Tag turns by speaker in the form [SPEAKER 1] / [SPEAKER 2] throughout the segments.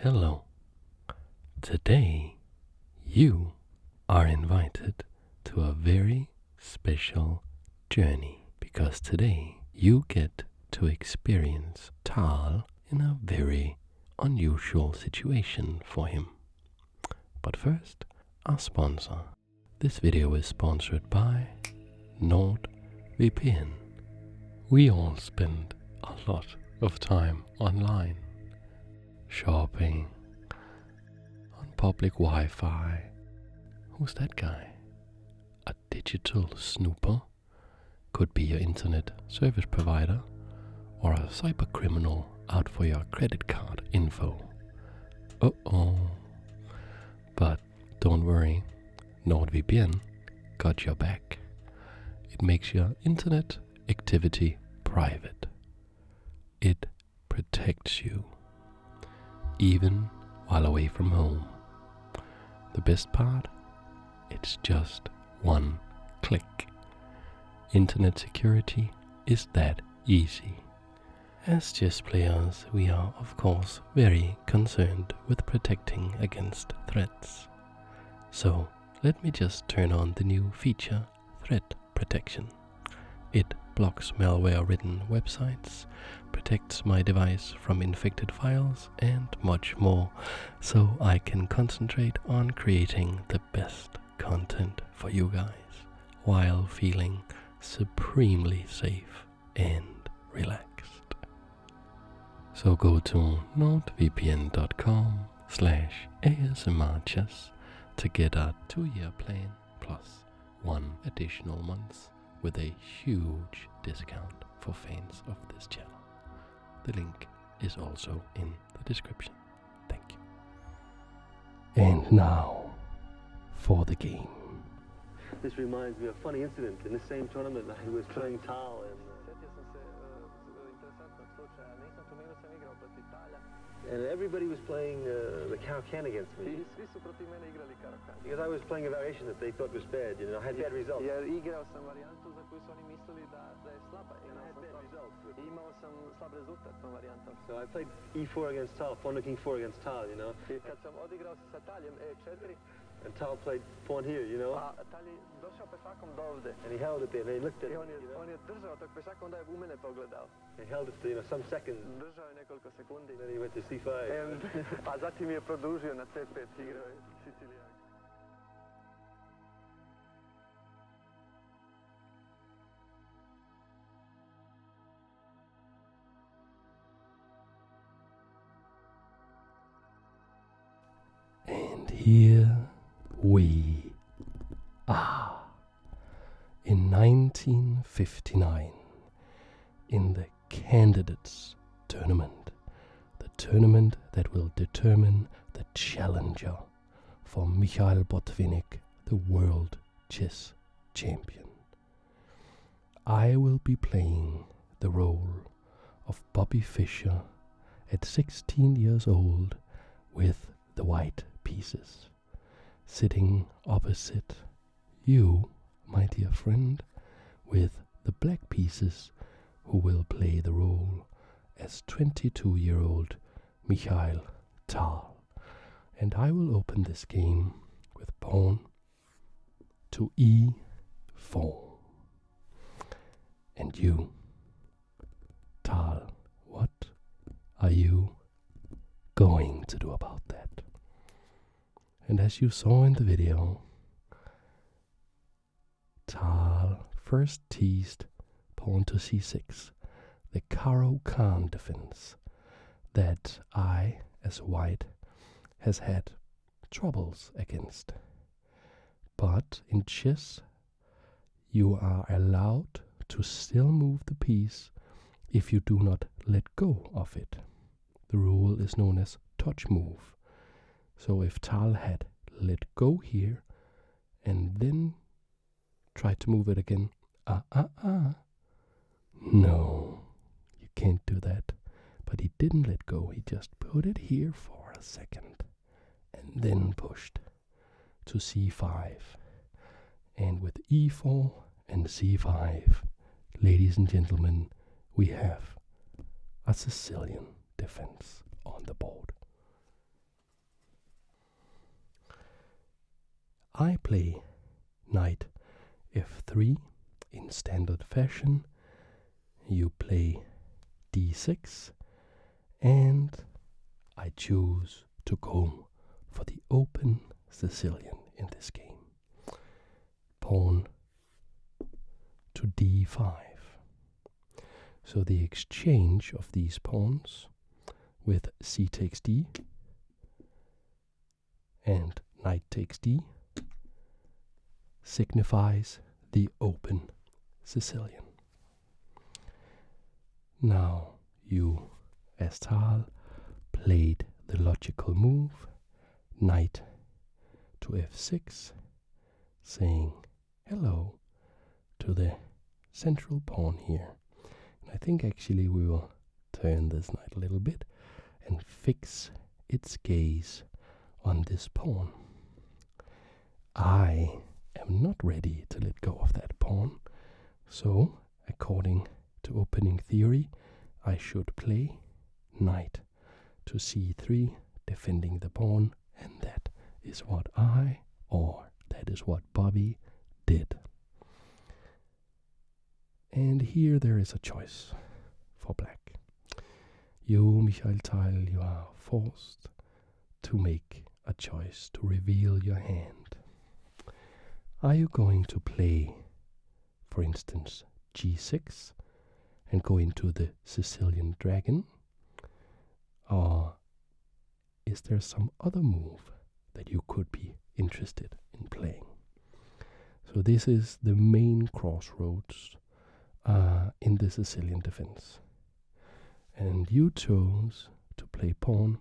[SPEAKER 1] Hello. Today you are invited to a very special journey because today you get to experience Tal in a very unusual situation for him. But first, our sponsor. This video is sponsored by NordVPN. We all spend a lot of time online, shopping, on public Wi-Fi. Who's that guy? A digital snooper? Could be your internet service provider or a cyber criminal out for your credit card info. Uh-oh. But don't worry, NordVPN got your back. It makes your internet activity private. It protects you, even while away from home. The best part? It's just one click. Internet security is that easy. As chess players, we are of course very concerned with protecting against threats. So let me just turn on the new feature, Threat Protection. It blocks malware-ridden websites, protects my device from infected files, and much more, so I can concentrate on creating the best content for you guys, while feeling supremely safe and relaxed. So go to nordvpn.com/ASMRchess to get a 2-year plan plus 1 additional month with a huge discount for fans of this channel. The link is also in the description. Thank you. And now for the game.
[SPEAKER 2] This reminds me of a funny incident. In the same tournament, I was playing Tal and everybody was playing the Caro-Kann against me. Because I was playing a variation that they thought was bad, you know, I had bad results. And I had bad results. So I played E4 against Tal, pawn to King 4 against Tal, you know. And Tal played pawn here, you know. And he held it there, and he looked at it, you know. He held it, you know, some seconds. And then he went to C5.
[SPEAKER 1] And here we are in 1959 in the Candidates Tournament, the tournament that will determine the challenger for Mikhail Botvinnik, the world chess champion. I will be playing the role of Bobby Fischer at 16 years old with the white pieces, sitting opposite you, my dear friend, with the black pieces who will play the role as 22-year-old Mikhail Tal. And I will open this game with pawn to E4. And you, Tal, what are you going to do about that? And as you saw in the video, Tal first teased pawn to C6, the Caro-Kann defense that I, as white, has had troubles against. But in chess, you are allowed to still move the piece if you do not let go of it. The rule is known as touch move. So if Tal had let go here and then tried to move it again, no, you can't do that. But he didn't let go, he just put it here for a second and then pushed to C5. And with E4 and C5, ladies and gentlemen, we have a Sicilian defense on the board. I play knight f3 in standard fashion. You play d6, and I choose to go for the open Sicilian in this game. Pawn to d5. So the exchange of these pawns with c takes d and knight takes d signifies the open Sicilian. Now you, as Tal, played the logical move, knight to f6, saying hello to the central pawn here. And I think actually we will turn this knight a little bit and fix its gaze on this pawn. I am not ready to let go of that pawn, so according to opening theory, I should play knight to c3, defending the pawn, and that is what that is what Bobby did. And here there is a choice for black. You, Mikhail Tal, you are forced to make a choice to reveal your hand. Are you going to play, for instance, g6 and go into the Sicilian dragon? Or is there some other move that you could be interested in playing? So this is the main crossroads in the Sicilian defense. And you chose to play pawn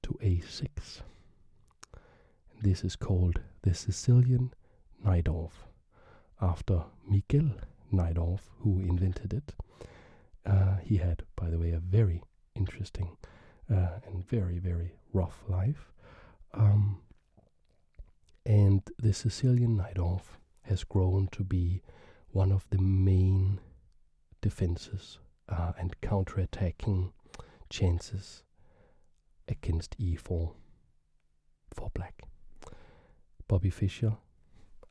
[SPEAKER 1] to a6. This is called the Sicilian knight-off, after Mikhail Knight-off, who invented it. He had, by the way, a very interesting and very, very rough life. And the Sicilian knight-off has grown to be one of the main defenses and counter-attacking chances against e4 for black. Bobby Fischer,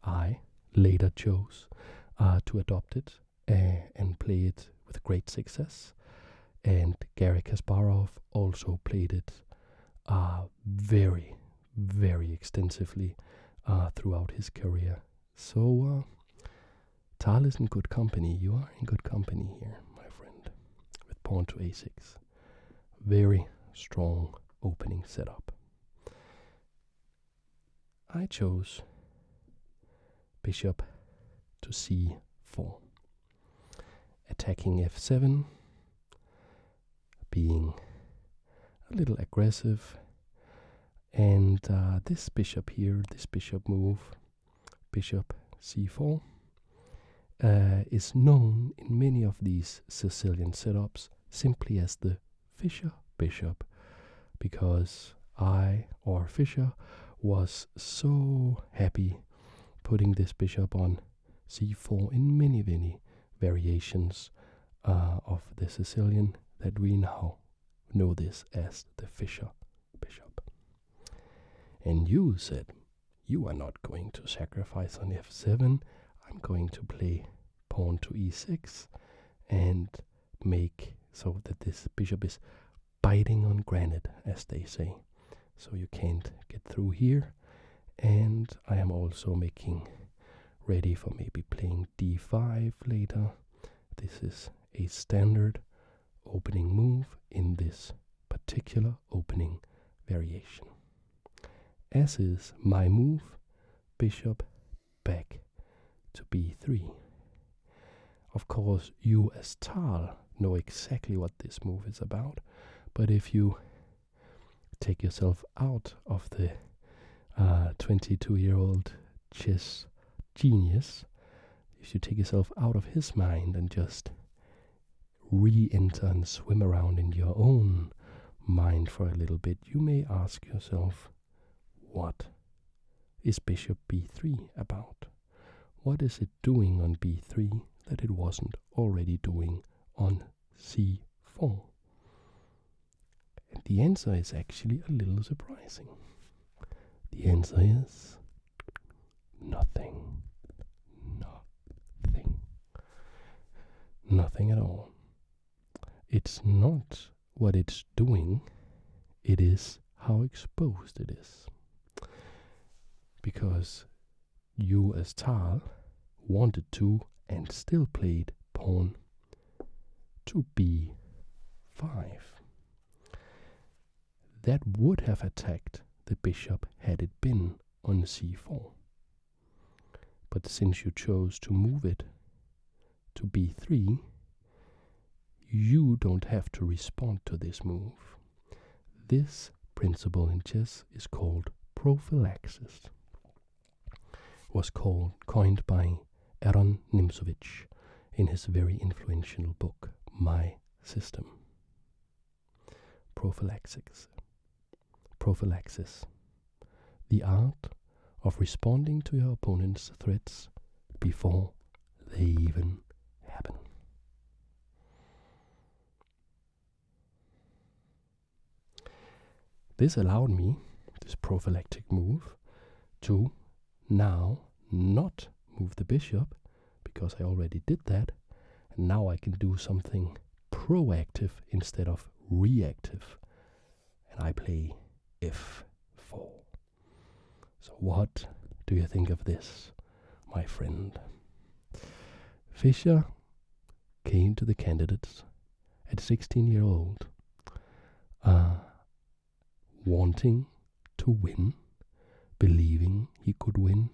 [SPEAKER 1] I later chose to adopt it and play it with great success. And Garry Kasparov also played it very, very extensively throughout his career. So Tal is in good company. You are in good company here, my friend, with pawn to a6. Very strong opening setup. I chose bishop to c4, attacking f7, being a little aggressive, and this bishop here, this bishop move, bishop c4, is known in many of these Sicilian setups simply as the Fischer bishop, because Fischer was so happy putting this bishop on c4 in many, many variations of the Sicilian that we now know this as the Fischer bishop. And you said, you are not going to sacrifice on f7, I'm going to play pawn to e6 and make so that this bishop is biting on granite, as they say. So you can't get through here. And I am also making ready for maybe playing d5 later. This is a standard opening move in this particular opening variation. As is my move, bishop back to b3. Of course, you as Tal know exactly what this move is about, but if you take yourself out of the 22-year-old chess genius, if you take yourself out of his mind and just re-enter and swim around in your own mind for a little bit, you may ask yourself, what is bishop b3 about? What is it doing on b3 that it wasn't already doing on c4? And the answer is actually a little surprising. The answer is Nothing. Nothing. Nothing at all. It's not what it's doing, it is how exposed it is. Because you as Tal wanted to and still played pawn to b5. That would have attacked the bishop had it been on c4. But since you chose to move it to b3, you don't have to respond to this move. This principle in chess is called prophylaxis. Was coined by Aaron Nimzowitsch in his very influential book, My System. Prophylaxis. Prophylaxis. The art of responding to your opponent's threats before they even happen. This allowed me, this prophylactic move, to now not move the bishop, because I already did that, and now I can do something proactive instead of reactive, and I play f4. So what do you think of this, my friend? Fischer came to the candidates at 16 years old, wanting to win, believing he could win,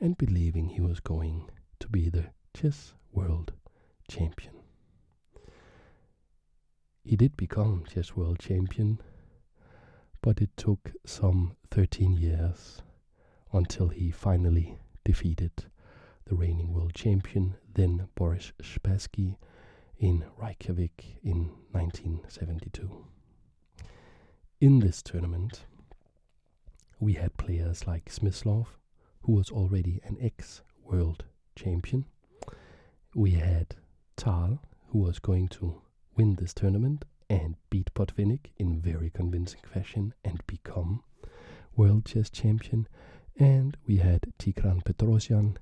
[SPEAKER 1] and believing he was going to be the chess world champion. He did become chess world champion, but it took some 13 years until he finally defeated the reigning world champion, then Boris Spassky, in Reykjavik in 1972. In this tournament, we had players like Smyslov, who was already an ex-world champion. We had Tal, who was going to win this tournament and beat Botvinnik in very convincing fashion and become world chess champion. And we had Tigran Petrosyan,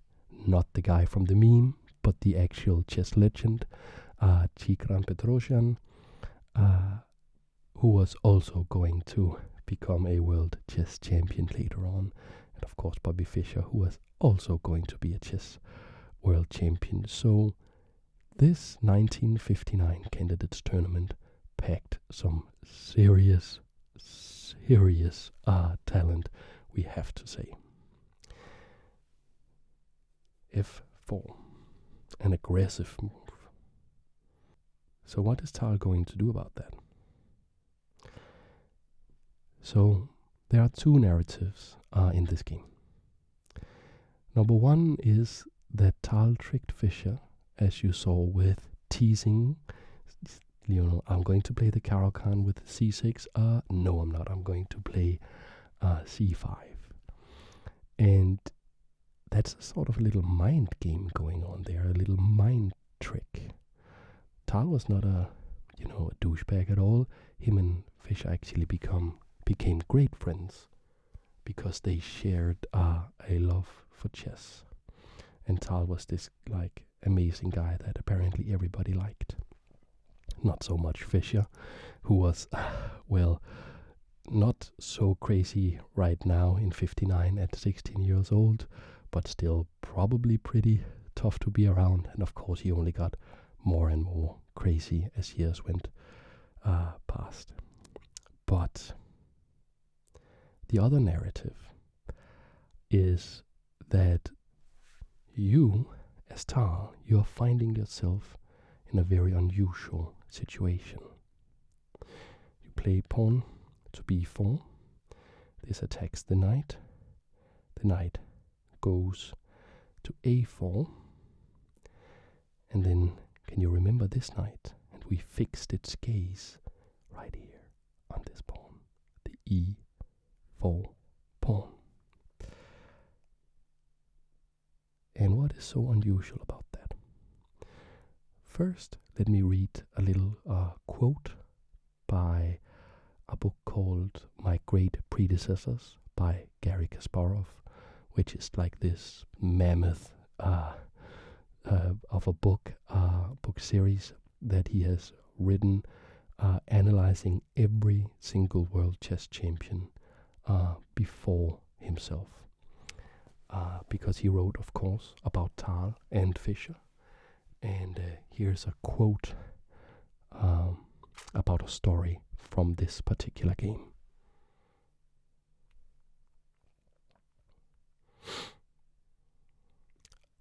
[SPEAKER 1] not the guy from the meme, but the actual chess legend, Tigran Petrosyan, who was also going to become a world chess champion later on. And of course Bobby Fischer, who was also going to be a chess world champion. So this 1959 candidates tournament packed some serious talent, we have to say. f4, an aggressive move. So what is Tal going to do about that? So there are two narratives in this game. Number one is that Tal tricked Fischer, as you saw, with teasing. You know, I'm going to play the Caro-Kann with c6. No, I'm not. I'm going to play c5. And that's a sort of a little mind game going on there, a little mind trick. Tal was not a douchebag at all. Him and Fischer actually became great friends because they shared a love for chess. And Tal was this amazing guy that apparently everybody liked. Not so much Fischer, who was not so crazy right now in 59 at 16 years old, but still probably pretty tough to be around. And of course he only got more and more crazy as years went past. But the other narrative is that you, as Tal, you are finding yourself in a very unusual situation. You play pawn to b4. This attacks the knight. The knight goes to a4. And then, can you remember this knight? And we fixed its gaze right here on this pawn, the e4 pawn. And what is so unusual about that? First, let me read a little quote by a book called My Great Predecessors by Garry Kasparov, which is like this mammoth of a book series that he has written, analyzing every single world chess champion before himself. Because he wrote, of course, about Tal and Fischer. And here's a quote about a story from this particular game.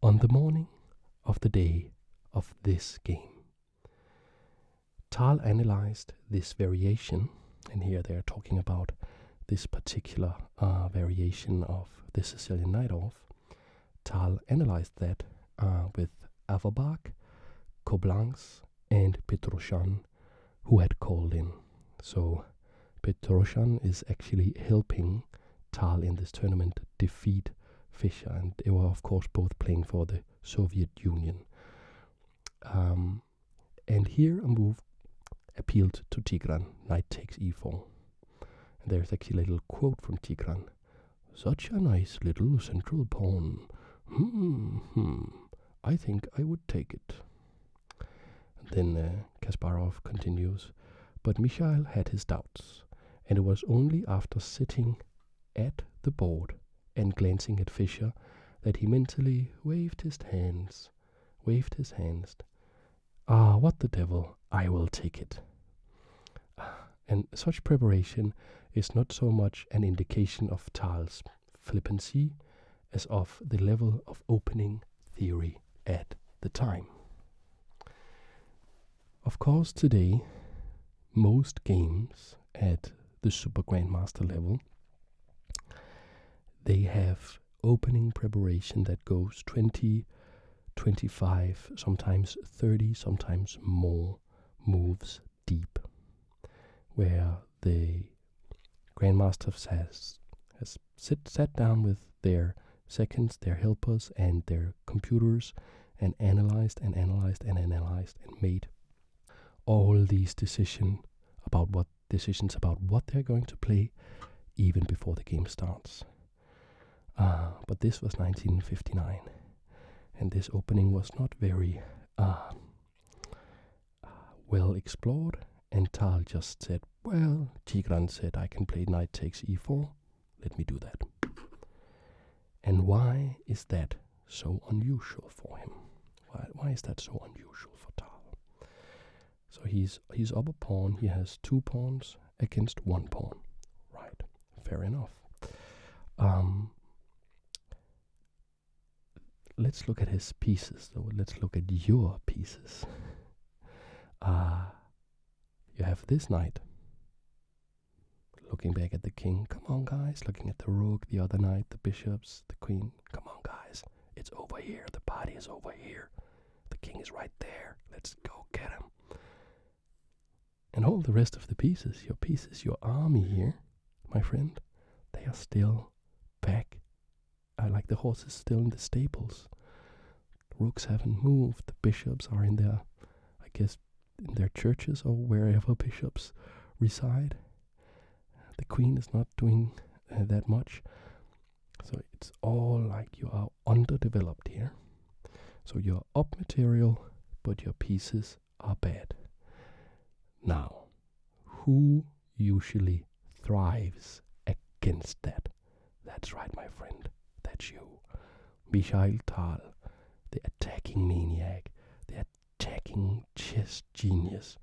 [SPEAKER 1] On the morning of the day of this game, Tal analyzed this variation, and here they are talking about this particular variation of the Sicilian Night-Off. Tal analyzed that with Averbach, Koblenz, and Petrosyan, who had called in. So Petrosyan is actually helping Tal in this tournament defeat Fischer, and they were of course both playing for the Soviet Union. And here a move appealed to Tigran, knight takes e4. And there's actually a little quote from Tigran. Such a nice little central pawn. I think I would take it. And then Kasparov continues, but Mikhail had his doubts, and it was only after sitting at the board and glancing at Fischer that he mentally waved his hands. What the devil, I will take it. And such preparation is not so much an indication of Tal's flippancy as of the level of opening theory at the time. Of course, today, most games at the Super Grandmaster level, they have opening preparation that goes 20, 25, sometimes 30, sometimes more moves deep, where the Grandmasters has sat down with their seconds, their helpers, and their computers, and analyzed and made all these decisions about what they're going to play even before the game starts. But this was 1959, and this opening was not very well explored, and Tal just said, well, Tigran said I can play knight takes e4, let me do that. And why is that so unusual for him? Why is that so unusual for Tal? So he's up a pawn, he has 2 pawns against 1 pawn. Right, fair enough. Let's look at his pieces, though. Let's look at your pieces. You have this knight looking back at the king. Come on, guys. Looking at the rook, the other knight, the bishops, the queen. Come on, guys. It's over here. The party is over here. The king is right there. Let's go get him. And all the rest of the pieces, your army here, my friend, they are still back. Like the horses still in the stables. The rooks haven't moved. The bishops are in their, I guess, in their churches or wherever bishops reside. The queen is not doing that much. So it's all like you are underdeveloped here. So you're up material, but your pieces are bad. Now, who usually thrives against that? That's right, my friend. That's you. Mikhail Tal, the attacking maniac, the attacking chess genius.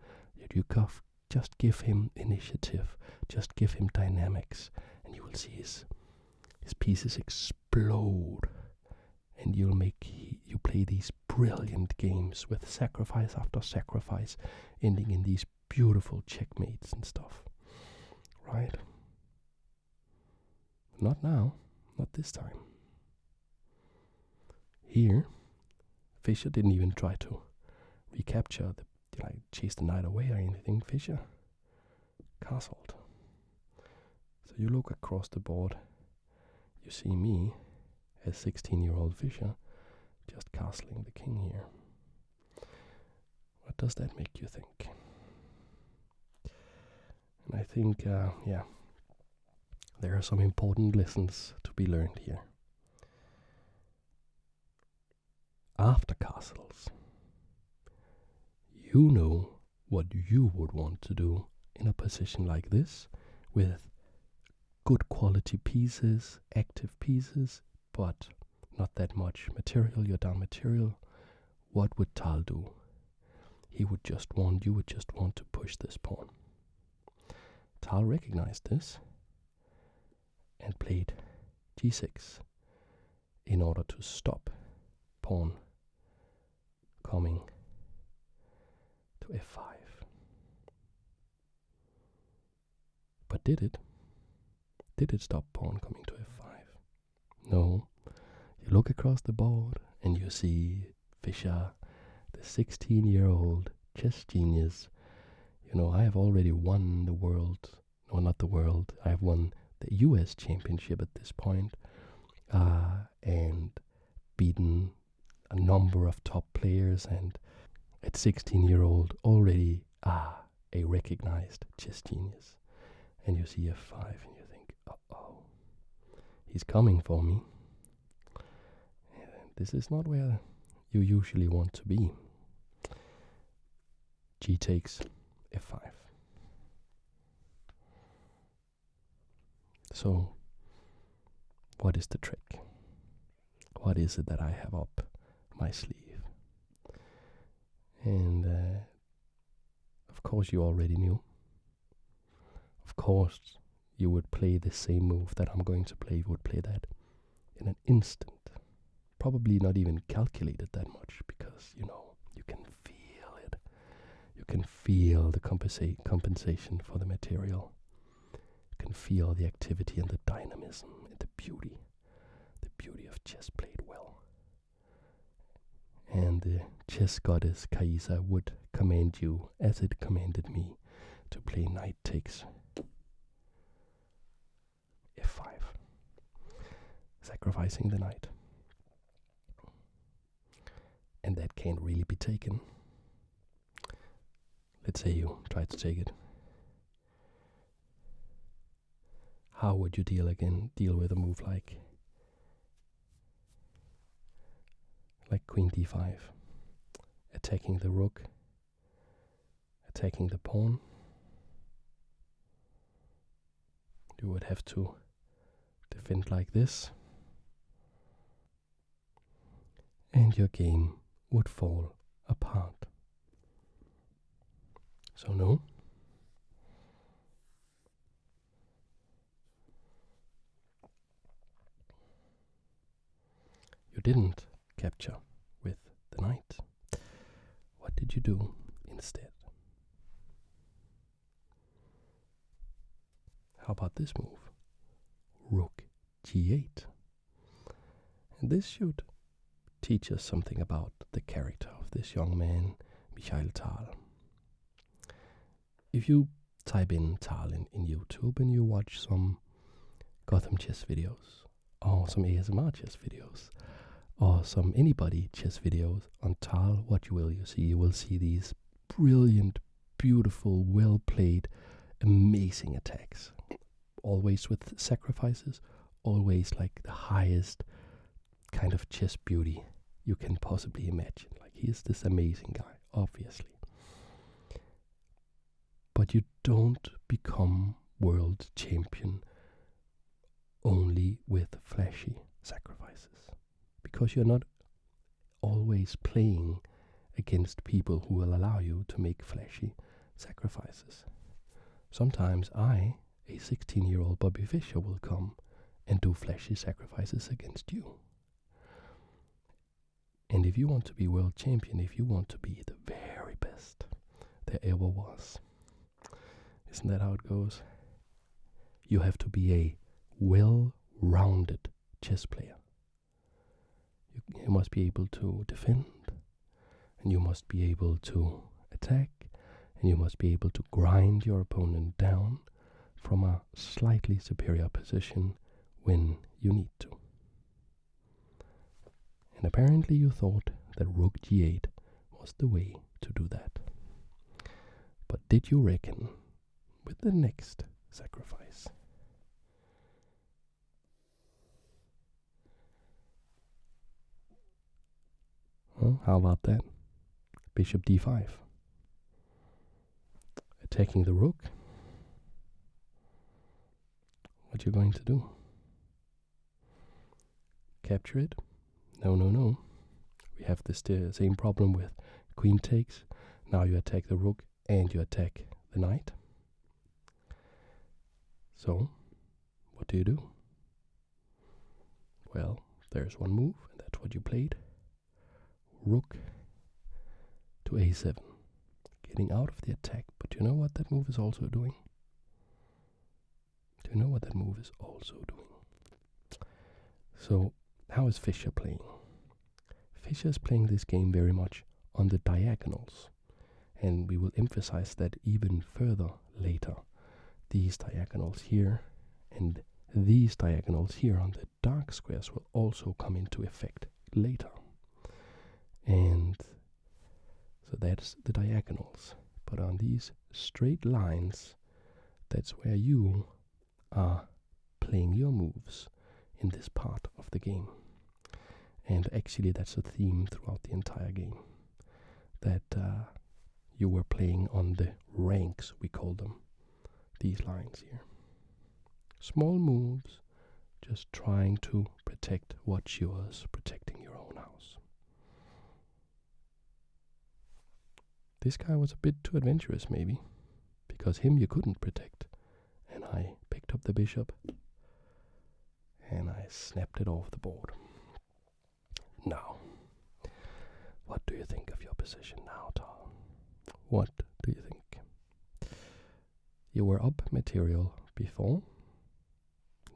[SPEAKER 1] You just give him initiative, just give him dynamics, and you will see his pieces explode. And you play these brilliant games with sacrifice after sacrifice, ending in these beautiful checkmates and stuff. Right? Not now. Not this time. Here, Fischer didn't even try to recapture chase the knight away or anything. Fischer castled. So you look across the board, you see me, as 16-year-old Fischer, just castling the king here. What does that make you think? And I think, there are some important lessons to be learned here. castles. You know what you would want to do in a position like this, with good quality pieces, active pieces, but not that much material, you're down material. What would Tal do? You would just want to push this pawn. Tal recognized this and played g6 in order to stop pawn coming to f5. But did it? Did it stop pawn coming to f5? No. You look across the board and you see Fischer, the 16-year-old chess genius. You know, I have already won the world, no, not the world, I have won the US championship at this point, and beaten a number of top players, and at 16-year-old already a recognized chess genius. And you see f5 and you think, uh-oh, he's coming for me. And this is not where you usually want to be. G takes f5. So, what is the trick? What is it that I have up my sleeve? And of course you already knew. Of course you would play the same move that I'm going to play. You would play that in an instant. Probably not even calculated that much, because, you know, you can feel it. You can feel the compensation for the material. You can feel the activity and the dynamism and the beauty of chess played well. And the chess goddess Kaisa would command you, as it commanded me, to play knight takes f5, sacrificing the knight. And that can't really be taken. Let's say you try to take it. How would you deal with a move like queen d5, attacking the rook, attacking the pawn? You would have to defend like this, and your game would fall apart. So no. You didn't capture with the knight. What did you do instead? How about this move? Rook g8. And this should teach us something about the character of this young man, Mikhail Tal. If you type in Tal in YouTube and you watch some Gotham chess videos, or some ASMR chess videos, or some anybody chess videos on Tal, what you will see these brilliant, beautiful, well-played, amazing attacks. Always with sacrifices, always like the highest kind of chess beauty you can possibly imagine. Like, he is this amazing guy, obviously. But you don't become world champion only with flashy sacrifices, because you're not always playing against people who will allow you to make flashy sacrifices. Sometimes a 16-year-old Bobby Fischer will come and do flashy sacrifices against you. And if you want to be world champion, if you want to be the very best there ever was, isn't that how it goes? You have to be a well-rounded chess player. You must be able to defend, and you must be able to attack, and you must be able to grind your opponent down from a slightly superior position when you need to. And apparently you thought that rook g8 was the way to do that. But did you reckon with the next sacrifice? Huh? Well, how about that? Bishop d5. Attacking the rook. What you going to do? Capture it? No, no, no. We have this same problem with queen takes. Now you attack the rook and you attack the knight. So, what do? Well, there's one move, and that's what you played. Rook to a7. Getting out of the attack, but you know what that move is also doing? Do you know what that move is also doing? So, how is Fischer playing? Fischer is playing this game very much on the diagonals, and we will emphasize that even further later. These diagonals here and these diagonals here on the dark squares will also come into effect later. And so that's the diagonals. But on these straight lines, that's where you are playing your moves in this part of the game. And actually that's a theme throughout the entire game. That you were playing on the ranks, we call them. These lines here. Small moves, just trying to protect what's yours, protecting your own house. This guy was a bit too adventurous, maybe, because him you couldn't protect. And I picked up the bishop, and I snapped it off the board. Now, what do you think of your position now, Tal? What do you think? You were up material before.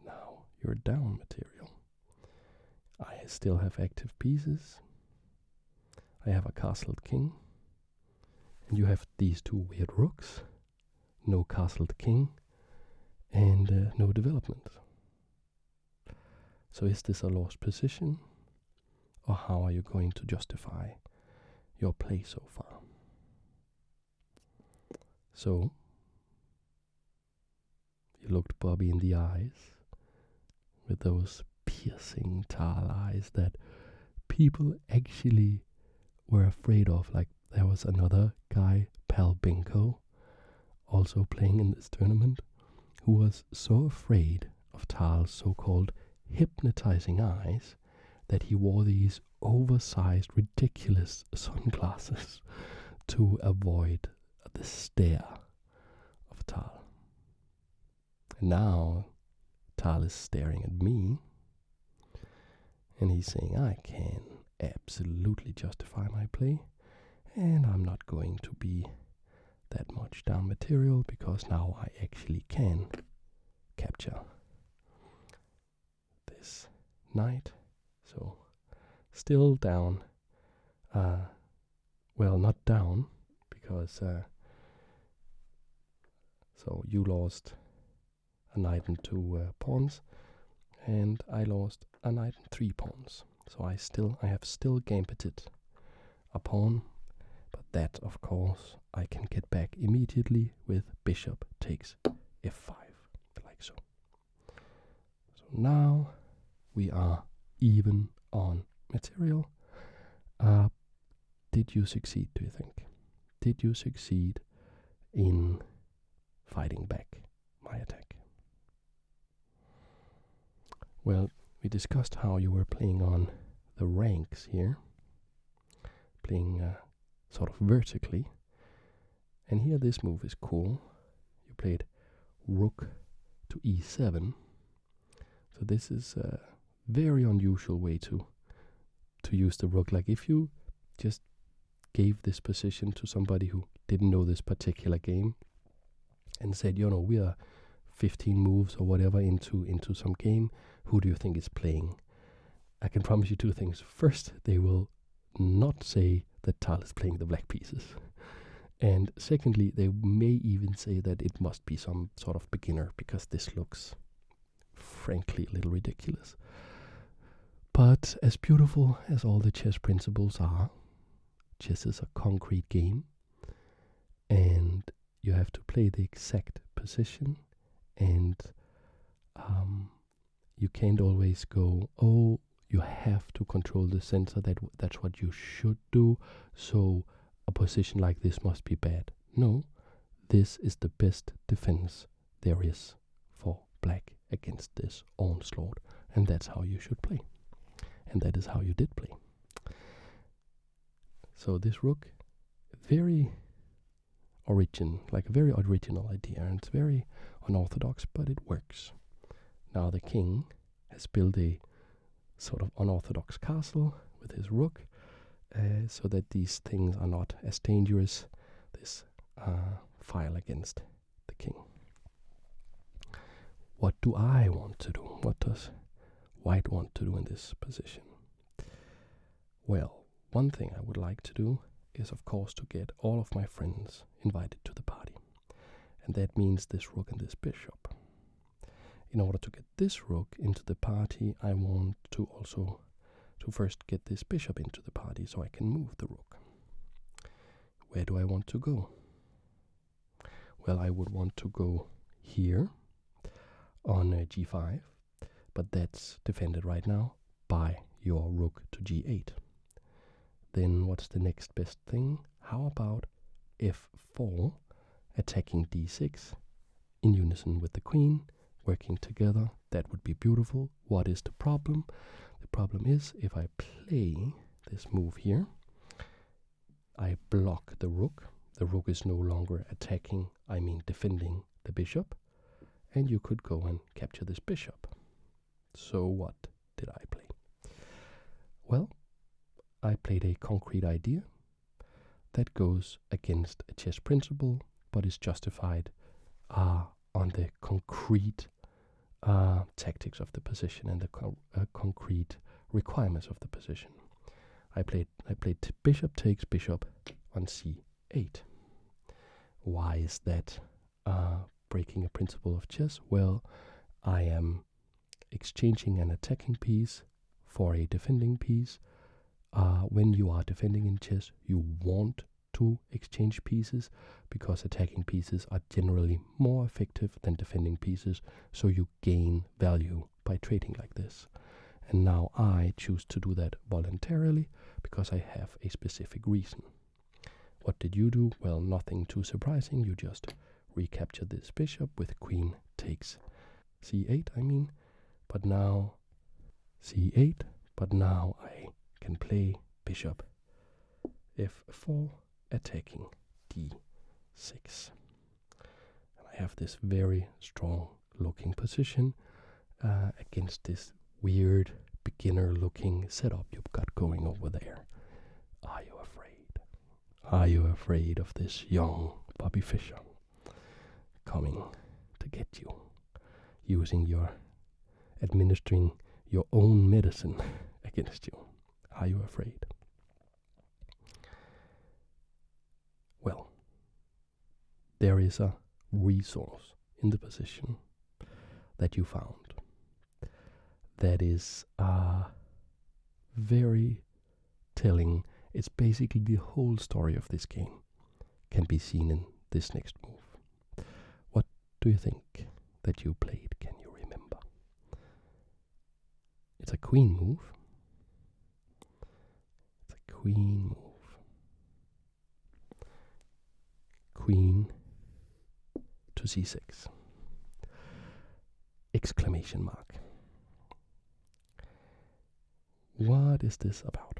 [SPEAKER 1] Now you're down material. I still have active pieces. I have a castled king. And you have these two weird rooks. No castled king. And no development. So is this a lost position? Or how are you going to justify your play so far? So, you looked Bobby in the eyes with those piercing Tal eyes that people actually were afraid of. Like there was another guy, Pal Binko, also playing in this tournament, who was so afraid of Tal's so-called hypnotizing eyes that he wore these oversized, ridiculous sunglasses to avoid the stare of Tal. And now Tal is staring at me, and he's saying, I can absolutely justify my play, and I'm not going to be that much down material, because now I actually can capture this knight. So, still down, well, not down, because, so you lost a knight and 2 pawns, and I lost a knight and 3 pawns. So I have still gambited a pawn, but that, of course, I can get back immediately with bishop takes f5, like so. So now we are even on material. Did you succeed, do you think? Did you succeed in fighting back my attack? Well, we discussed how you were playing on the ranks here, playing sort of vertically, and here this move is cool. You played rook to e7, so this is a very unusual way to use the rook. Like if you just gave this position to somebody who didn't know this particular game and said, you know, we are 15 moves or whatever into some game, who do you think is playing? I can promise you 2 things. First, they will not say that Tal is playing the black pieces. And secondly, they may even say that it must be some sort of beginner, because this looks, frankly, a little ridiculous. But as beautiful as all the chess principles are, chess is a concrete game, and you have to play the exact position, and you can't always go, oh, you have to control the center. That's what you should do. So a position like this must be bad. No, this is the best defense there is for black against this onslaught, and that's how you should play. And that is how you did play. So this rook, very like a very original idea, and it's very unorthodox, but it works. Now the king has built a sort of unorthodox castle with his rook, so that these things are not as dangerous, this file against the king. What do I want to do? What does white want to do in this position? Well, one thing I would like to do is, of course, to get all of my friends invited to the party. And that means this rook and this bishop. In order to get this rook into the party, I want to also to first get this bishop into the party so I can move the rook. Where do I want to go? Well, I would want to go here on g5, but that's defended right now by your rook to g8. Then what's the next best thing? How about f4, attacking d6 in unison with the queen, working together? That would be beautiful. What is the problem? The problem is, if I play this move here, I block the rook. The rook is no longer attacking, I mean defending the bishop, and you could go and capture this bishop. So what did I play? Well, I played a concrete idea that goes against a chess principle, but is justified on the concrete tactics of the position and the concrete requirements of the position. I played bishop takes bishop on c8. Why is that breaking a principle of chess? Well, I am exchanging an attacking piece for a defending piece. When you are defending in chess, you want to exchange pieces because attacking pieces are generally more effective than defending pieces, so you gain value by trading like this. And now I choose to do that voluntarily because I have a specific reason. What did you do? Well, nothing too surprising. You just recapture this bishop with queen takes c8, but now c8, but now I can play bishop f4, attacking d6. And I have this very strong looking position against this weird beginner looking setup you've got going over there. Are you afraid? Are you afraid of this young Bobby Fischer coming to get you, administering your own medicine against you? Are you afraid? Well, there is a resource in the position that you found that is very telling. It's basically the whole story of this game can be seen in this next move. What do you think that you played? Can you remember? It's a queen move. Queen move. Queen to c6. Exclamation mark. What is this about?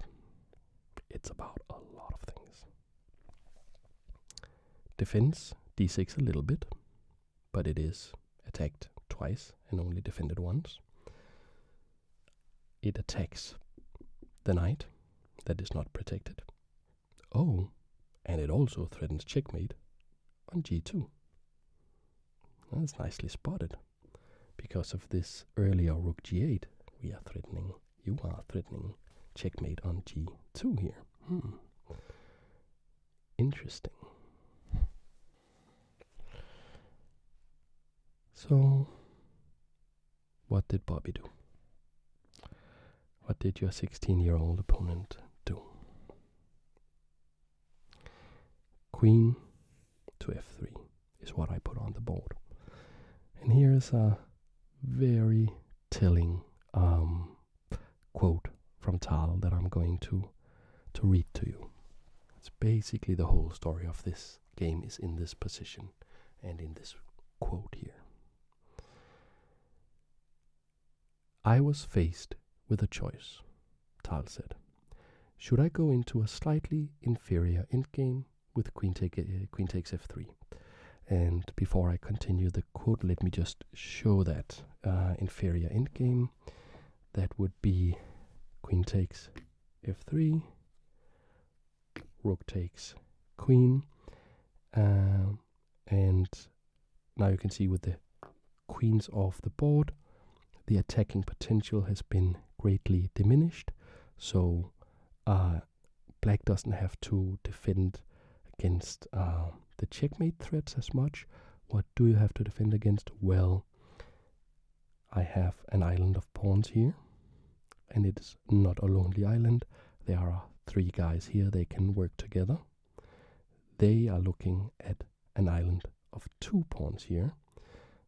[SPEAKER 1] It's about a lot of things. Defense d6 a little bit, but it is attacked twice and only defended once. It attacks the knight that is not protected. Oh, and it also threatens checkmate on g2. That's nicely spotted. Because of this earlier rook g8, you are threatening checkmate on g2 here. Interesting. So, what did Bobby do? What did your 16-year-old opponent do? Queen to f3 is what I put on the board. And here's a very telling quote from Tal that I'm going to read to you. It's basically the whole story of this game is in this position and in this quote here. I was faced with a choice, Tal said. Should I go into a slightly inferior endgame with queen takes f3? And before I continue the quote, let me just show that inferior endgame. That would be queen takes f3, rook takes queen, and now you can see with the queens off the board, the attacking potential has been greatly diminished, so black doesn't have to defend against the checkmate threats as much. What do you have to defend against? Well, I have an island of pawns here, and it's not a lonely island. There are 3 guys here, they can work together. They are looking at an island of 2 pawns here,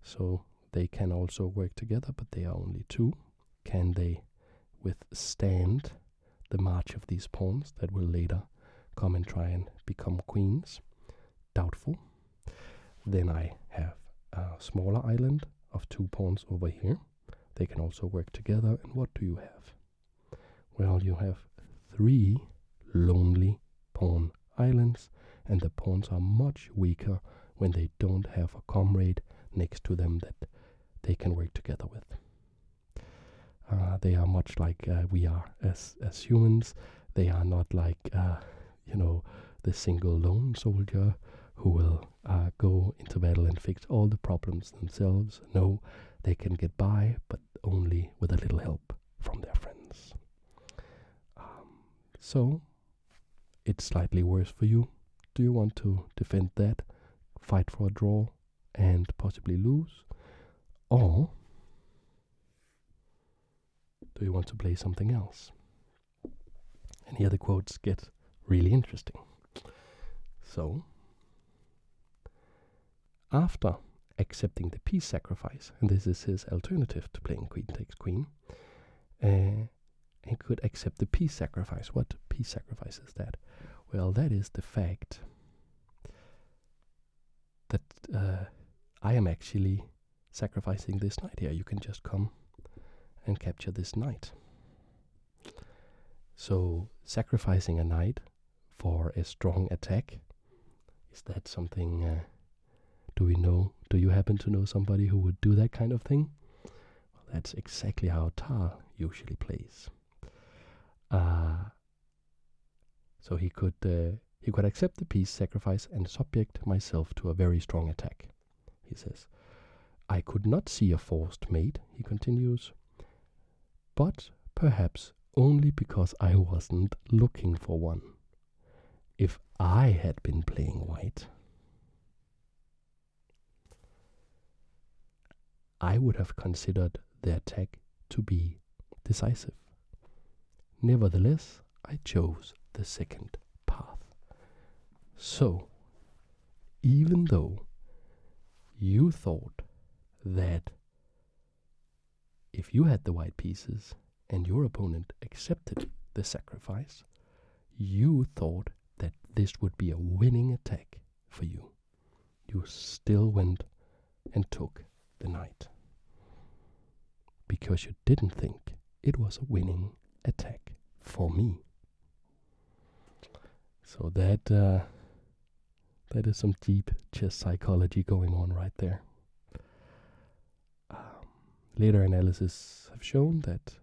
[SPEAKER 1] so they can also work together, but they are only 2. Can they withstand the march of these pawns that will later come and try and become queens? Doubtful. Then I have a smaller island of 2 pawns over here. They can also work together. And what do you have? Well, you have 3 lonely pawn islands, and the pawns are much weaker when they don't have a comrade next to them that they can work together with. They are much like we are as humans. They are not like the single lone soldier who will go into battle and fix all the problems themselves. No, they can get by, but only with a little help from their friends. So it's slightly worse for you. Do you want to defend that, fight for a draw, and possibly lose? Or do you want to play something else? And here the quotes get really interesting. So, after accepting the peace sacrifice, and this is his alternative to playing queen takes queen, he could accept the peace sacrifice. What peace sacrifice is that? Well, that is the fact that I am actually sacrificing this knight here. You can just come and capture this knight. So sacrificing a knight for a strong attack, is that something, do you happen to know somebody who would do that kind of thing? Well, that's exactly how Tal usually plays. So he could accept the peace sacrifice and subject myself to a very strong attack, he says. I could not see a forced mate, he continues, but perhaps only because I wasn't looking for one. If I had been playing white, I would have considered the attack to be decisive. Nevertheless, I chose the second path. So, even though you thought that if you had the white pieces and your opponent accepted the sacrifice, you thought that this would be a winning attack for you. You still went and took the knight, because you didn't think it was a winning attack for me. So that is some deep chess psychology going on right there. Later analysis have shown that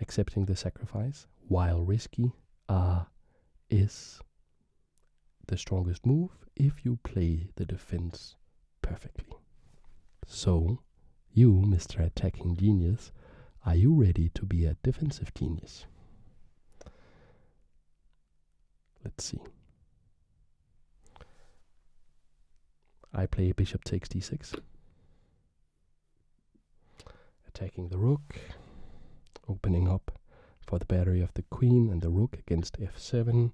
[SPEAKER 1] accepting the sacrifice, while risky, is the strongest move if you play the defense perfectly. So, you, Mr. Attacking Genius, are you ready to be a defensive genius? Let's see. I play bishop takes d6. Attacking the rook, opening up for the battery of the queen and the rook against f7.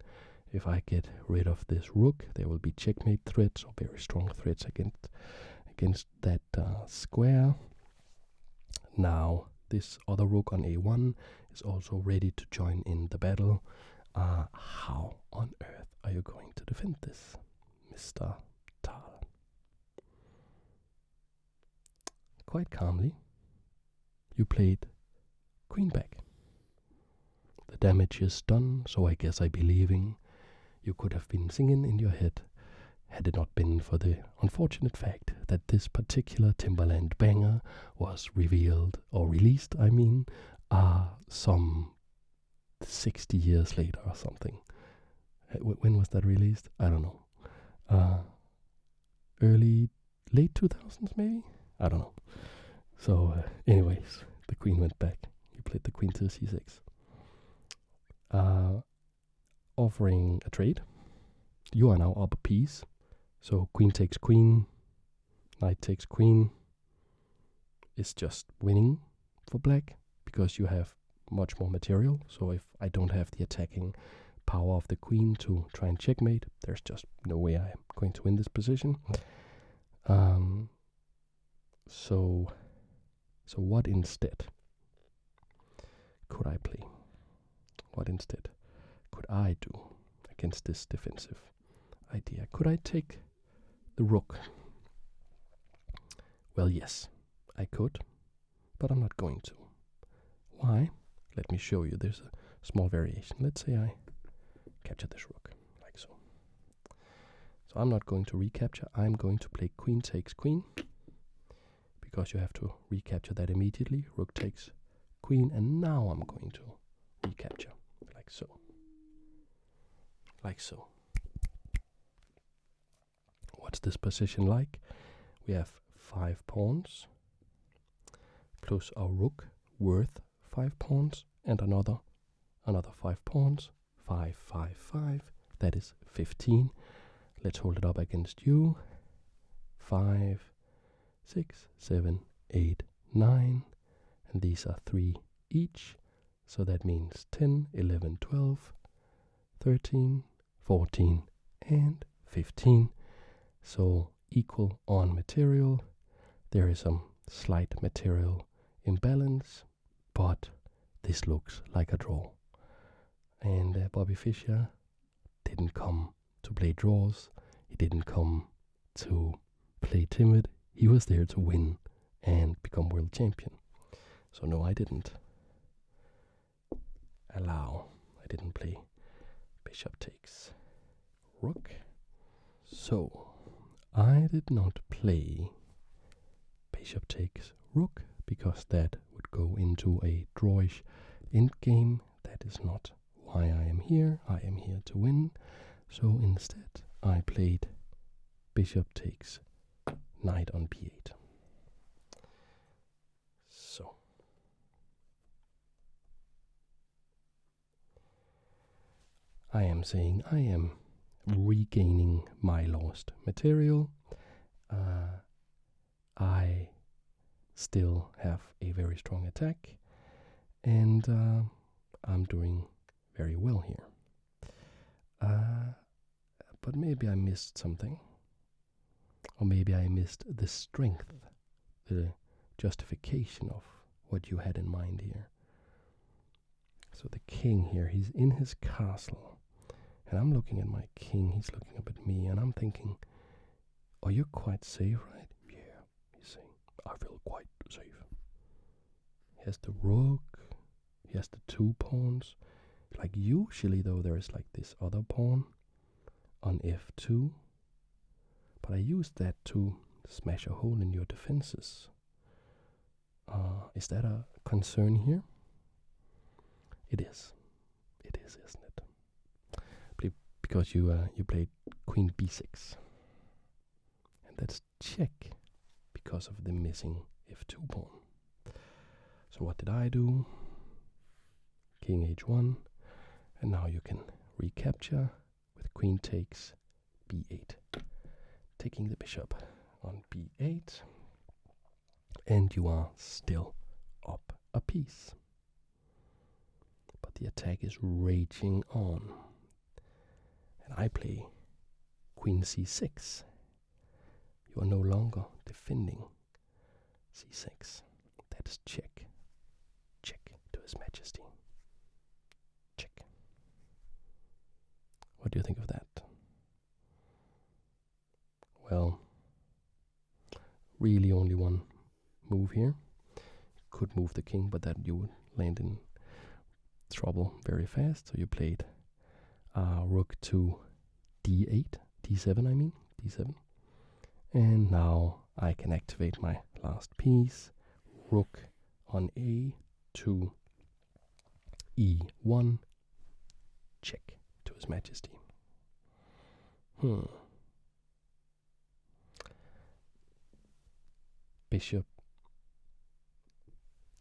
[SPEAKER 1] If I get rid of this rook, there will be checkmate threats or very strong threats against that square. Now This other rook on a1 is also ready to join in the battle. How on earth are you going to defend this, Mr. Tal? Quite calmly, you played queen back. The damage is done, so I guess I'm believing you could have been singing in your head had it not been for the unfortunate fact that this particular Timbaland banger was revealed, or released, I mean, some 60 years later or something. When was that released? I don't know. Late 2000s maybe? I don't know. So anyways, the queen went back. You played the queen to c6. Offering a trade. You are now up a piece. So queen takes queen, knight takes queen. It's just winning for black because you have much more material. So if I don't have the attacking power of the queen to try and checkmate, there's just no way I am going to win this position. So what instead could I play? What instead could I do against this defensive idea? Could I take the rook? Well, yes, I could, but I'm not going to. Why? Let me show you. There's a small variation. Let's say I capture this rook, like so. So I'm not going to recapture. I'm going to play queen takes queen, because you have to recapture that immediately. Rook takes queen, and now I'm going to recapture, like so. Like so. What's this position like? We have 5 pawns, plus our rook worth 5 pawns, and another 5 pawns. 5, 5, 5. That is 15. Let's hold it up against you. 5, 6, 7, 8, 9. And these are 3 each. So that means 10, 11, 12, 13, 14, and 15. So equal on material. There is some slight material imbalance, but this looks like a draw. And Bobby Fischer didn't come to play draws. He didn't come to play timid. He was there to win and become world champion. So no, I didn't play bishop takes rook. So I did not play bishop takes rook because that would go into a drawish endgame. That is not why I am here. I am here to win. So instead I played bishop takes knight on b8. So I am saying I am regaining my lost material. I still have a very strong attack, and I'm doing very well here. But maybe I missed something, or maybe I missed the strength, the justification of what you had in mind here. So the king here, he's in his castle, and I'm looking at my king, he's looking up at me, and I'm thinking, oh, you're quite safe, right? Yeah, he's saying, I feel quite safe. He has the rook, he has the 2 pawns. Like usually though, there is like this other pawn on f2, but I used that to smash a hole in your defenses. Is that a concern here? It is. It is, isn't it? Because you played queen b6, and that's check because of the missing f2 pawn. So what did I do? King h1, and now you can recapture with queen takes b8, taking the bishop on b8, and you are still up a piece. But the attack is raging on. And I play queen c6. You are no longer defending c6. That is check. His Majesty. Check. What do you think of that? Well, really only one move here. Could move the king, but that you would land in trouble very fast. So you played rook to d8, d7 I mean, d7. And now I can activate my last piece. Rook on a to e1. Check to His Majesty. Bishop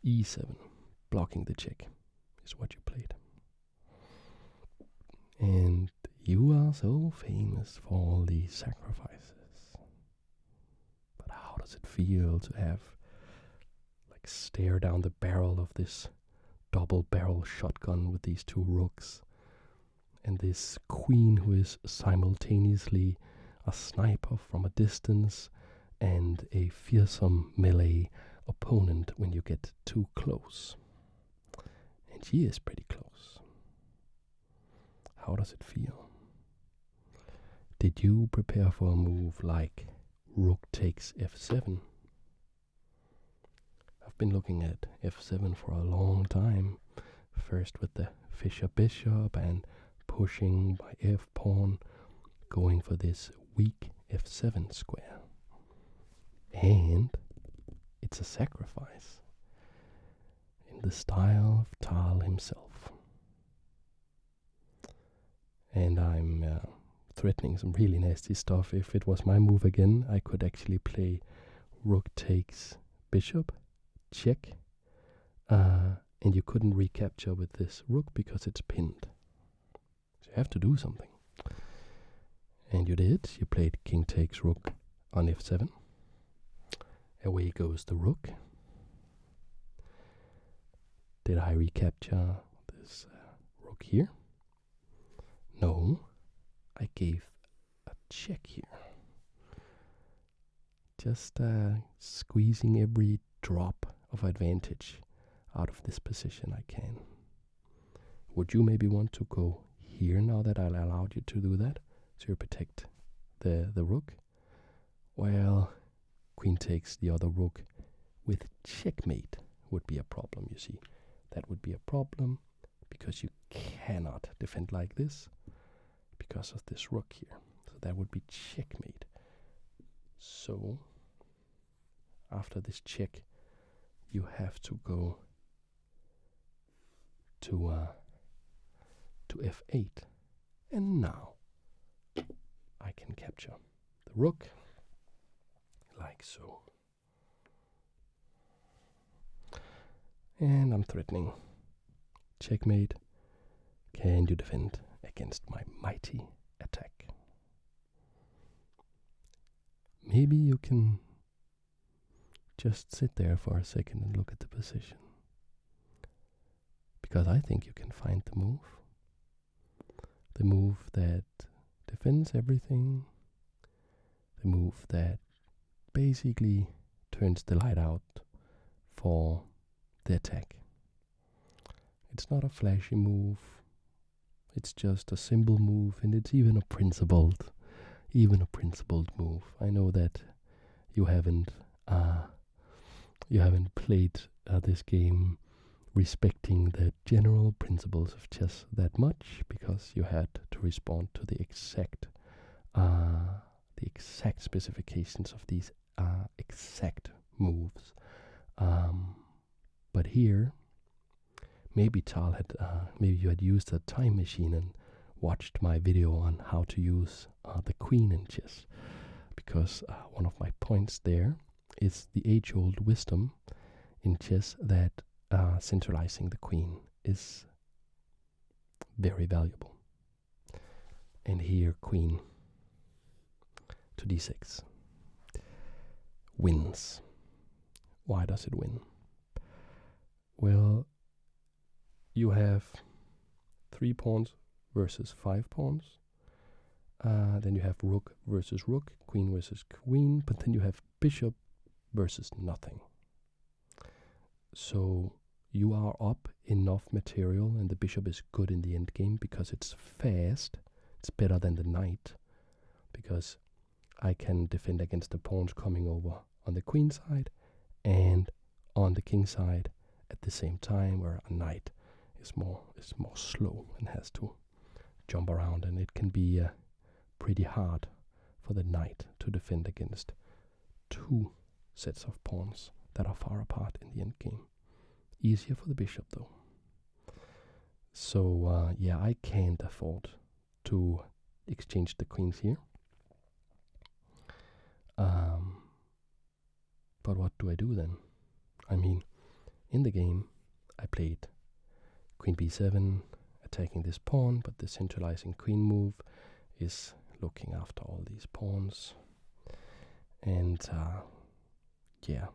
[SPEAKER 1] e7, blocking the check, is what you played. And you are so famous for all these sacrifices. But how does it feel to have, like, stare down the barrel of this double barrel shotgun with these two rooks, and this queen who is simultaneously a sniper from a distance and a fearsome melee opponent when you get too close? And she is pretty close. How does it feel? Did you prepare for a move like rook takes f7? I've been looking at f7 for a long time. First with the Fischer bishop and pushing by f-pawn, going for this weak f7 square. And it's a sacrifice in the style of Tal himself. And I'm threatening some really nasty stuff. If it was my move again, I could actually play rook takes bishop, check, and you couldn't recapture with this rook because it's pinned. So you have to do something. And you did. You played king takes rook on f7. Away goes the rook. Did I recapture this rook here? No. I gave a check here. Just squeezing every drop of advantage out of this position I can. Would you maybe want to go here now that I allowed you to do that? So you protect the rook? Well, queen takes the other rook with checkmate would be a problem, you see. That would be a problem because you cannot defend like this because of this rook here. So that would be checkmate. So after this check, you have to go to f8. And now I can capture the rook like so. And I'm threatening checkmate. Can you defend against my mighty attack? Maybe you can just sit there for a second and look at the position. Because I think you can find the move. The move that defends everything. The move that basically turns the light out for the attack. It's not a flashy move. It's just a simple move, and it's even a principled move. I know that you haven't played this game respecting the general principles of chess that much, because you had to respond to the exact specifications of these exact moves. But here, maybe Tal had, maybe you had used a time machine and watched my video on how to use the queen in chess, because one of my points there is the age-old wisdom in chess that centralizing the queen is very valuable. And here, queen to d6 wins. Why does it win? Well, you have 3 pawns versus 5 pawns. Then you have rook versus rook, queen versus queen, but then you have bishop versus nothing. So you are up enough material and the bishop is good in the endgame because it's fast. It's better than the knight because I can defend against the pawns coming over on the queen side and on the king side at the same time, where a knight is more slow and has to jump around, and it can be pretty hard for the knight to defend against two sets of pawns that are far apart in the endgame. Easier for the bishop though. So yeah, I can't afford to exchange the queens here. But what do I do then? I mean, in the game I played queen b7 attacking this pawn, but the centralizing queen move is looking after all these pawns. And yeah,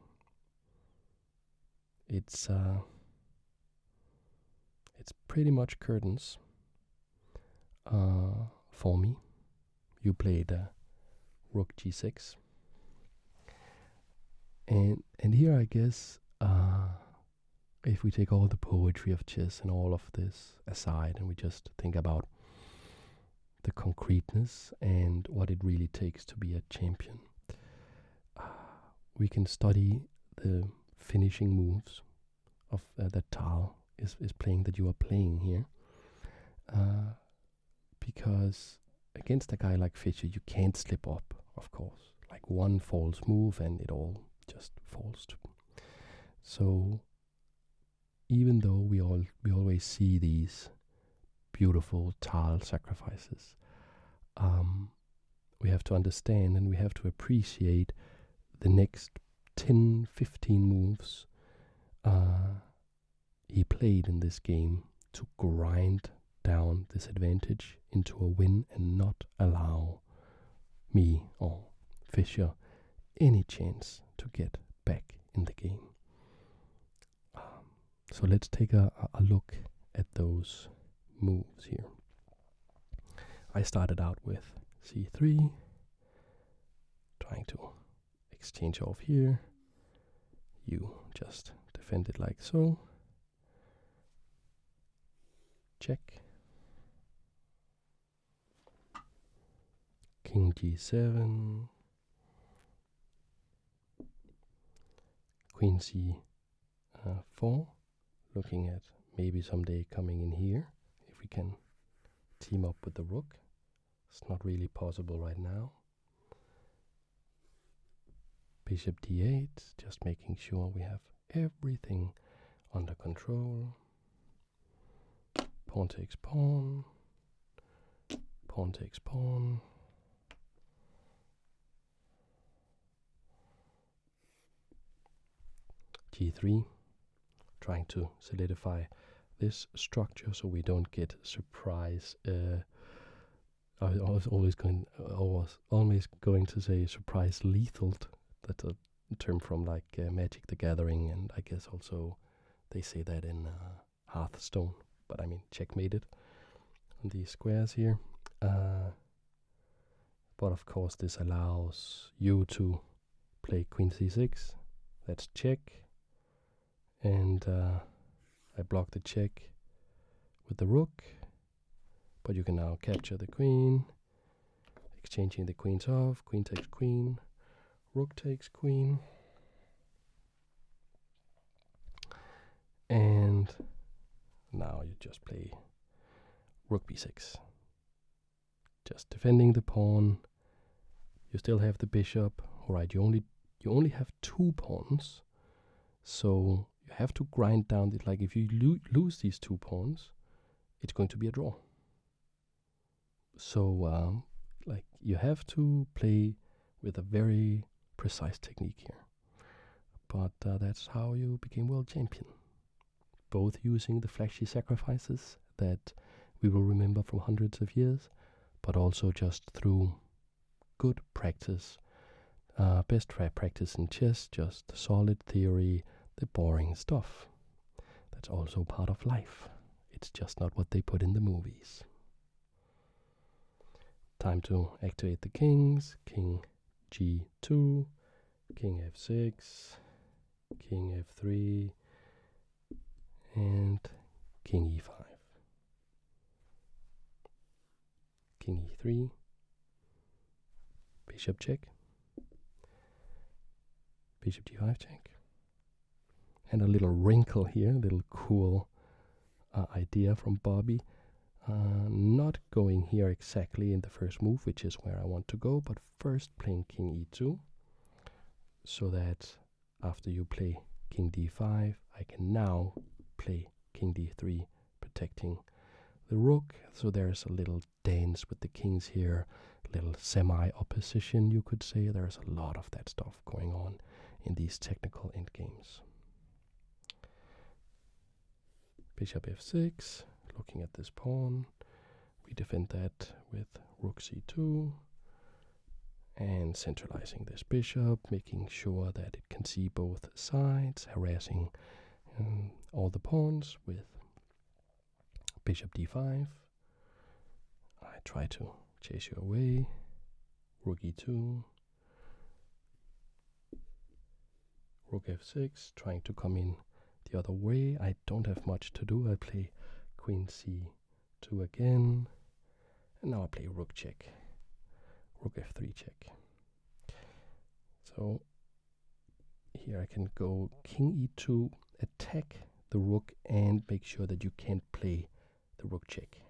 [SPEAKER 1] it's pretty much curtains for me. You played rook g6, and here I guess if we take all the poetry of chess and all of this aside, and we just think about the concreteness and what it really takes to be a champion, we can study the finishing moves of that Tal is playing, that you are playing here, because against a guy like Fischer you can't slip up, of course. Like one false move and it all just falls to. So even though we always see these beautiful Tal sacrifices, we have to understand and we have to appreciate the next 10, 15 moves he played in this game to grind down this advantage into a win and not allow me or Fischer any chance to get back in the game. So let's take a look at those moves here. I started out with c3, trying to exchange off here. You just defend it like so. Check. King g7. Queen c4. Looking at maybe someday coming in here, if we can team up with the rook. It's not really possible right now. Bishop d8, just making sure we have everything under control. Pawn takes pawn. Pawn takes pawn. g3, trying to solidify this structure so we don't get surprise. I was always going to say surprise lethal. That's a term from like Magic the Gathering, and I guess also they say that in Hearthstone. But I mean, checkmated on these squares here. But of course, this allows you to play queen c6. That's check. And I block the check with the rook. But you can now capture the queen. Exchanging the queens off. Queen takes queen. Rook takes queen. And now you just play rook b6. Just defending the pawn. You still have the bishop. Alright, you only have two pawns. So you have to grind down it. Like if you lose these two pawns, it's going to be a draw. So like you have to play with a very precise technique here. But that's how you became world champion. Both using the flashy sacrifices that we will remember from hundreds of years, but also just through good practice. Best practice in chess, just solid theory, the boring stuff. That's also part of life. It's just not what they put in the movies. Time to activate the kings. King g2, king f6, king f3, king e5, king e3, bishop check, bishop d5 check, and a little wrinkle here, a little cool idea from Bobby. Not going here exactly in the first move, which is where I want to go, but first playing king e2, so that after you play king d5, I can now play king d3, protecting the rook. So there's a little dance with the kings here, little semi-opposition, you could say. There's a lot of that stuff going on in these technical endgames. Bishop f6, looking at this pawn. We defend that with rook c2 and centralizing this bishop, making sure that it can see both sides, harassing all the pawns with bishop d5. I try to chase you away. Rook e2, rook f6, trying to come in the other way. I don't have much to do. I play queen c2 again, and now I play rook check, rook f3 check. So here I can go king e2, attack the rook, and make sure that you can't play the rook check.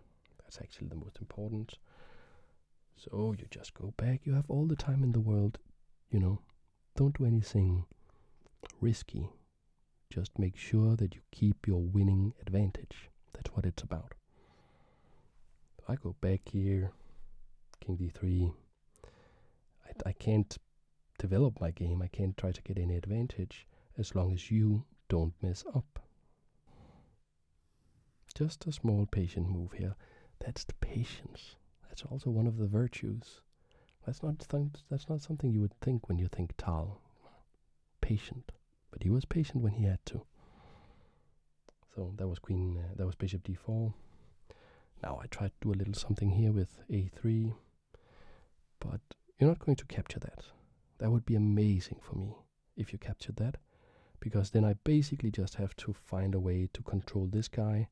[SPEAKER 1] That's actually the most important. So you just go back. You have all the time in the world, you know. Don't do anything risky. Just make sure that you keep your winning advantage. That's what it's about. I go back here, king d3. I can't develop my game. I can't try to get any advantage as long as you don't mess up. Just a small patient move here. That's the patience. That's also one of the virtues. That's not something you would think when you think Tal. Patient. But he was patient when he had to. So that was that was bishop d4. Now I try to do a little something here with a3. But you're not going to capture that. That would be amazing for me if you captured that. Because then I basically just have to find a way to control this guy,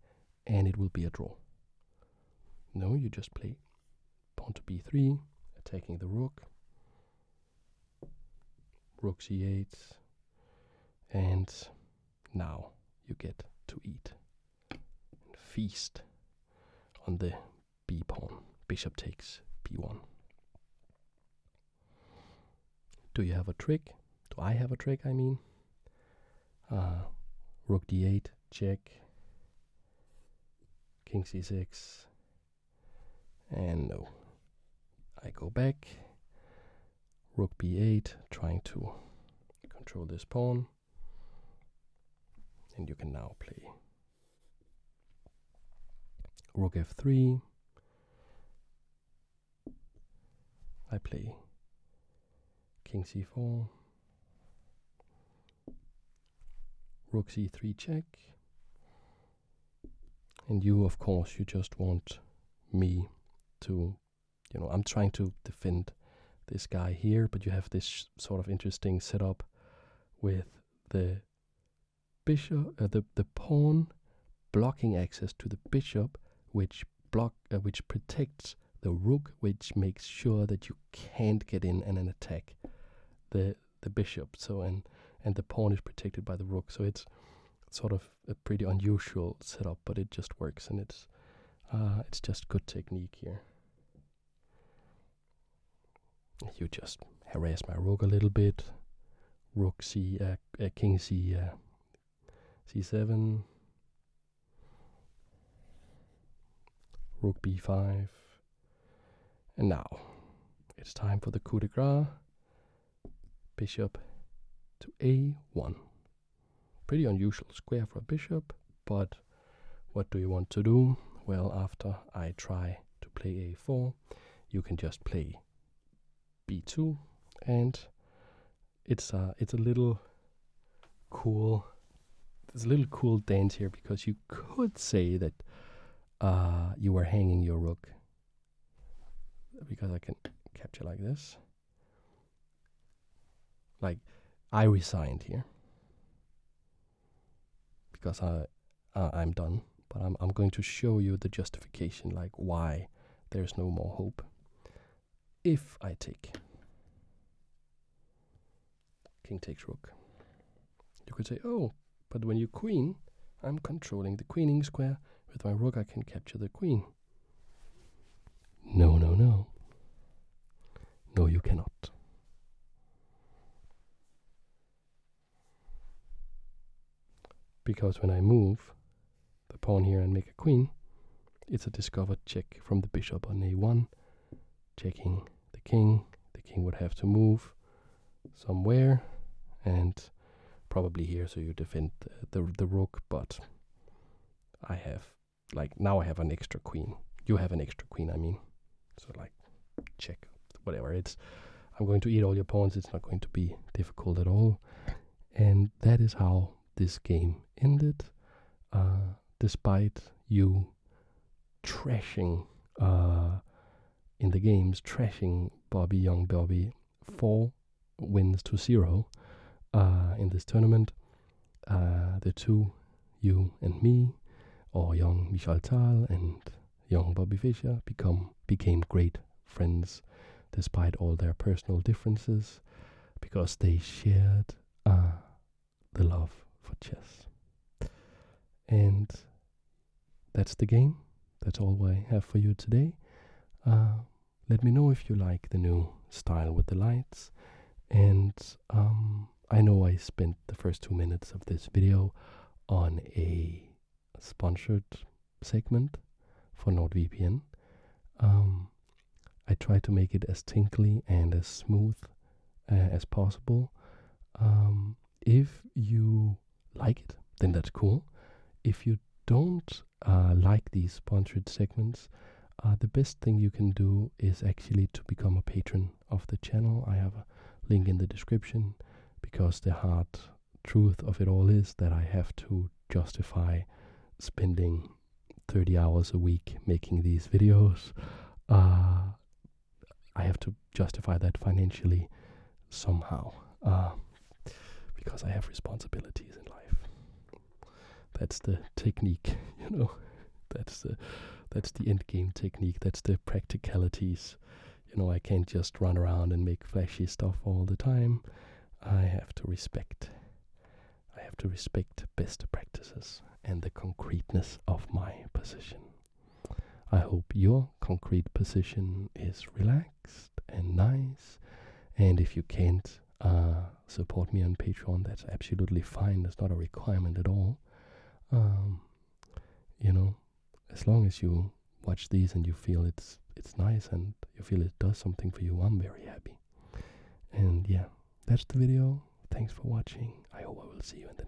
[SPEAKER 1] and it will be a draw. No, you just play pawn to b3, attacking the rook, rook c8, and now you get to eat and feast on the b pawn. Bishop takes b1. Do you have a trick? Do I have a trick, I mean? Rook d8, check, king c6, and no. I go back, rook b8, trying to control this pawn, and you can now play rook f3. I play king c4, rook c3 check, and you, of course, you just want me to, you know, I'm trying to defend this guy here, but you have this sort of interesting setup with the bishop, the pawn blocking access to the bishop, which protects the rook, which makes sure that you can't get in and attack the bishop. So and the pawn is protected by the rook. So it's sort of a pretty unusual setup, but it just works, and it's just good technique here. You just harass my rook a little bit. Rook king c7, rook b5, and now it's time for the coup de grace. Bishop to a1. Pretty unusual square for a bishop, but what do you want to do? Well, after I try to play a4, you can just play b2, and it's a little cool. There's a little cool dance here, because you could say that you were hanging your rook, because I can capture like this. Like, I resigned here because I'm done. but I'm going to show you the justification, like why there's no more hope. If I take king takes rook, you could say, oh, but when you queen, I'm controlling the queening square. With my rook, I can capture the queen. No, no, no. No, you cannot. Because when I move the pawn here and make a queen, it's a discovered check from the bishop on a1, checking the king. The king would have to move somewhere, and probably here, so you defend the rook, but I have, like, now I have an extra queen. You have an extra queen, I mean. So, like, check, whatever. I'm going to eat all your pawns. It's not going to be difficult at all. And that is how this game ended, despite you trashing in the games, trashing young Bobby 4 wins to 0 in this tournament. The two, you and me, or young Mikhail Tal and young Bobby Fischer, became great friends despite all their personal differences, because they shared the love for chess. And that's the game. That's all I have for you today. Let me know if you like the new style with the lights. And I know I spent the first 2 minutes of this video on a sponsored segment for NordVPN. I try to make it as tinkly and as smooth as possible. If you like it, then that's cool. If you don't like these sponsored segments, the best thing you can do is actually to become a patron of the channel. I have a link in the description, because the hard truth of it all is that I have to justify spending 30 hours a week making these videos. I have to justify that financially somehow, because I have responsibilities in life. That's the technique, you know. That's the end game technique. That's the practicalities. You know, I can't just run around and make flashy stuff all the time. I have to respect best practices and the concreteness of my position. I hope your concrete position is relaxed and nice. And if you can't support me on Patreon, that's absolutely fine. That's not a requirement at all. You know, as long as you watch these and you feel it's nice and you feel it does something for you, I'm very happy. And yeah, that's the video. Thanks for watching. I hope I will see you in the